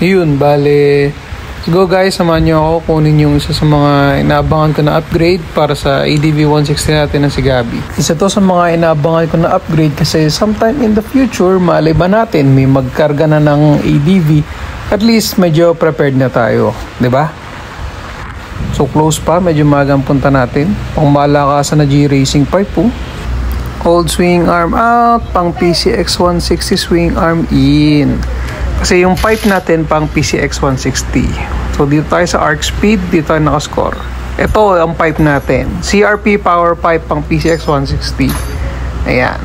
Yun, bale, let's go guys, samahan nyo ako kunin yung isa sa mga inaabangan ko na upgrade para sa ADV 160 natin na si Gabi. Isa to sa mga inaabangan ko na upgrade kasi sometime in the future, malay ba natin may magkarga na ng ADV, at least medyo prepared na tayo, di ba? So close pa, medyo magang punta natin. Pang malakasan na G-Racing pipe po. Old swing arm out, pang PCX 160 swing arm in. Kasi yung pipe natin pang PCX 160. So dito tayo sa arc speed, dito tayo nakascore. Ito ang pipe natin. CRP power pipe pang PCX 160. Ayan.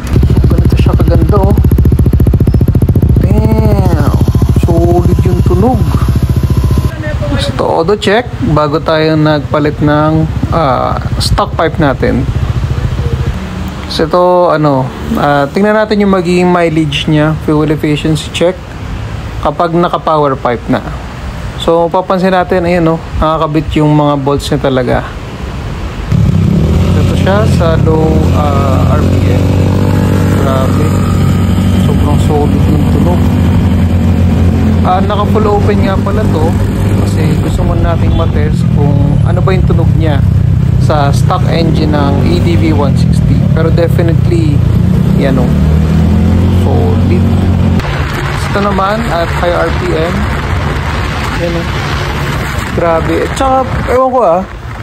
Ganito siya kaganda oh. Damn. Solid yung tunog. So auto check bago tayo nagpalit ng stock pipe natin. So ito tingnan natin yung magiging mileage niya, fuel efficiency check kapag naka power pipe na. So papansin natin ayun nakakabit yung mga bolts niya talaga. Ito siya sa low RPM. Grabe. Sobrang solid ng tunog. Naka full open nga pala to kasi gusto mo nating matest kung ano ba yung tunog niya sa stock engine ng ADV 160. Pero definitely yan solid. Ito naman at high RPM. Yan grabe. At saka ewan ko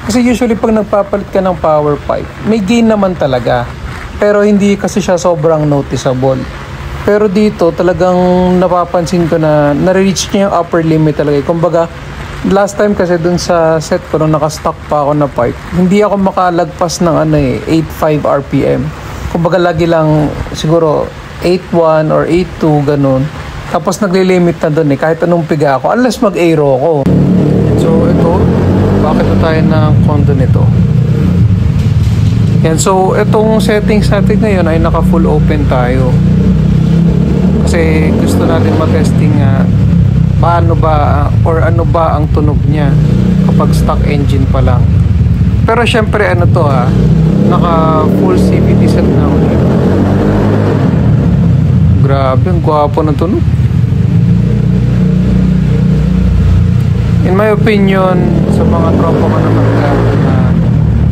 kasi usually pag nagpapalit ka ng power pipe may gain naman talaga, pero hindi kasi siya sobrang noticeable. Pero dito talagang napapansin ko na na-reach niya yung upper limit talaga. Kumbaga last time kasi dun sa set ko nung naka-stock pa ako na pipe, hindi ako makalagpas ng 8.5 RPM. Kumbaga lagi lang siguro 8.1 or 8.2 ganun. Tapos naglilimit na dun kahit anong piga ako unless mag-aero ako. So ito, bakit na tayo ng condo nito? Yan, so itong settings natin ngayon ay naka full open tayo. Kasi gusto natin matesting paano ba or ano ba ang tunog niya kapag stock engine pa lang. Pero syempre naka full CVT set na ulit. Grabe, ang gwapo ng tunog. In my opinion, sa mga tropa ko naman na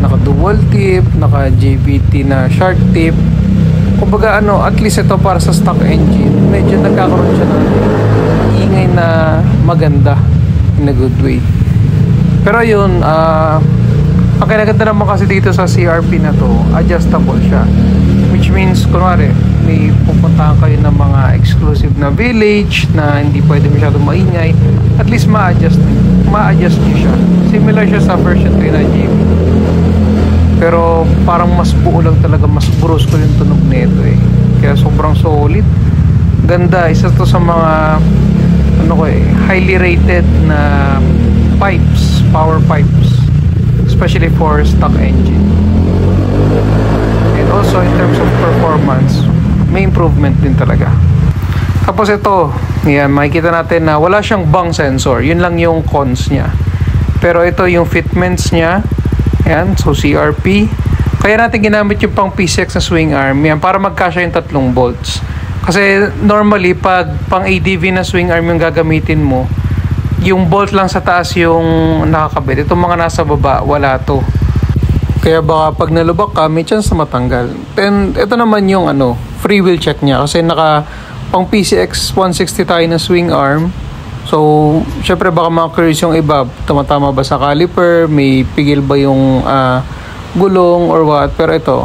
naka dual tip, naka JVT na shark tip, kumbaga at least ito para sa stock engine, medyo nagkakaroon siya ng ingay na maganda in a good way. Pero yun, ang kinaganda naman kasi dito sa CRP na to, adjustable siya, which means kunwari may pupuntahan kayo ng mga exclusive na village na hindi pwede masyadong maingay, at least ma-adjust nyo siya. Similar siya sa version 3 na JV, pero parang mas buo lang talaga, mas brusco yung tunog nito kaya sobrang solid. Ganda, isa to sa mga highly rated na pipes, power pipes, especially for stock engine. And also in terms of performance, may improvement din talaga. Tapos ito, yan, makikita natin na wala siyang bang sensor. Yun lang yung cons niya. Pero ito yung fitments niya. Yan, so CRP. Kaya natin ginamit yung pang PCX na swing arm yan para magkasya yung 3 bolts. Kasi normally pag pang ADV na swing arm yung gagamitin mo, yung bolt lang sa taas yung nakakabit. Itong mga nasa baba, wala to. Kaya baka pag nalubak ka, may chance na matanggal. Then ito naman yung free wheel check niya kasi naka pang PCX 160 tayo na swing arm. So syempre baka mga curious yung iba, tumatama ba sa caliper, may pigil ba yung gulong or what. Pero ito,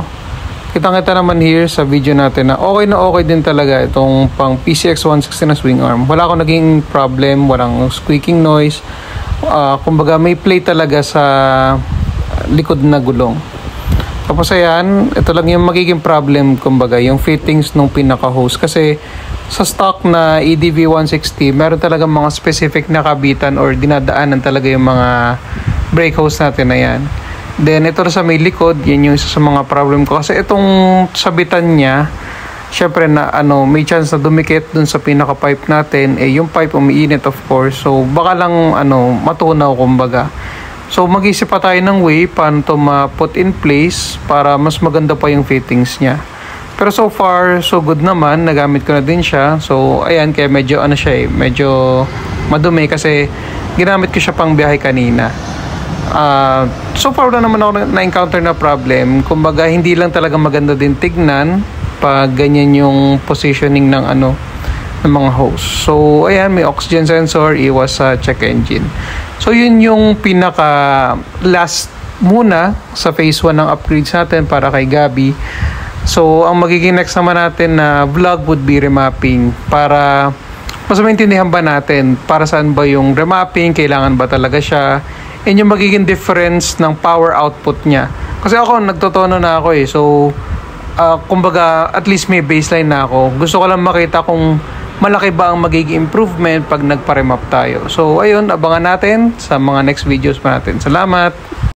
kitang-kita naman here sa video natin na okay din talaga itong pang PCX 160 na swing arm. Wala akong naging problem, walang squeaking noise. Kumbaga may play talaga sa likod na gulong. Tapos ayan, ito lang yung magiging problem, kumbaga yung fittings nung pinaka-hose. Kasi sa stock na ADV 160, meron talaga mga specific na kabitan or dinadaanan talaga yung mga brake hose natin na yan. Then ito sa may likod, yan yung isa sa mga problem ko. Kasi itong sabitan niya, syempre na may chance na dumikit dun sa pinaka-pipe natin. Yung pipe umiinit of course. So baka lang matunaw kumbaga. So mag-isip pa tayo ng way paano to ma-put in place para mas maganda pa yung fittings niya. Pero so far, so good naman. Nagamit ko na din siya. So, ayan, kaya medyo ano siya medyo madumi kasi ginamit ko siya pang biyahe kanina. So far wala naman ako na-encounter na problem. Kumbaga, hindi lang talaga maganda din tignan pag ganyan yung positioning ng ng mga hose. So, ayan, may oxygen sensor, iwas sa check engine. So, yun yung pinaka last muna sa phase 1 ng upgrades natin para kay Gabi. So, ang magiging next naman natin na vlog would be remapping para mas maintindihan ba natin para saan ba yung remapping, kailangan ba talaga siya, and yung magiging difference ng power output niya. Kasi ako, nagtotono na ako So, kumbaga, at least may baseline na ako. Gusto ko lang makita kung malaki ba ang magiging improvement pag nagpa-remap tayo. So, ayun, abangan natin sa mga next videos pa natin. Salamat!